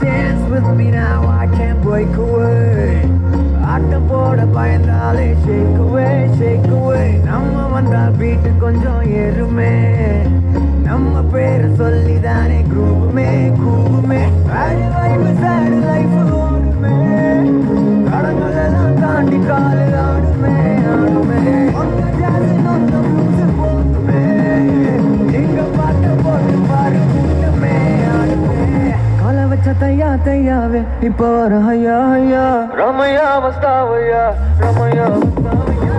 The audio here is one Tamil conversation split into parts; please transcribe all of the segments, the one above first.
Dance with me now, I can't break away. ஆட்டம் போட பயந்தாலே shake away. நம்ம வந்தா பீட்டு கொஞ்சம் ஏறுமே, நம்ம பேரை சொல்லிதானே கூவுமே கூவுமே. sad life ஓடுமே, கடங்களெல்லாம் தாண்டி காலு ஆடுமே ஆடுமே. இங்க பாட்டு போட்டு பாரு கூட்டமே ஆடுமே. கால வச்ச தையா தையாவே இப்ப வர ஐயா ஐயா ரமையா வஸ்தாவையா ரமையா வஸ்தாவையா.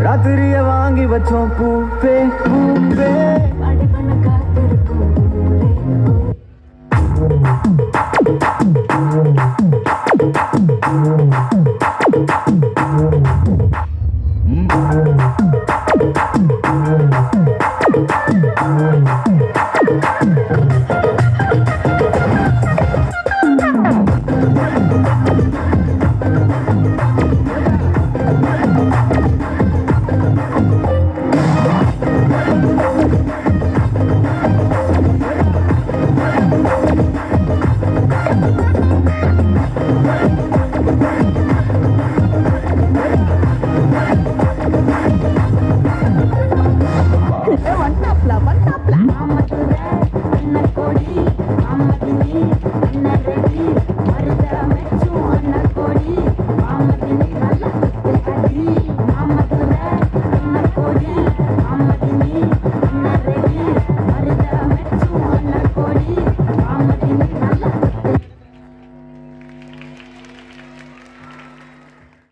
ராத்திரிய வாங்கி வச்சோம் பூப்பே பூப்பே.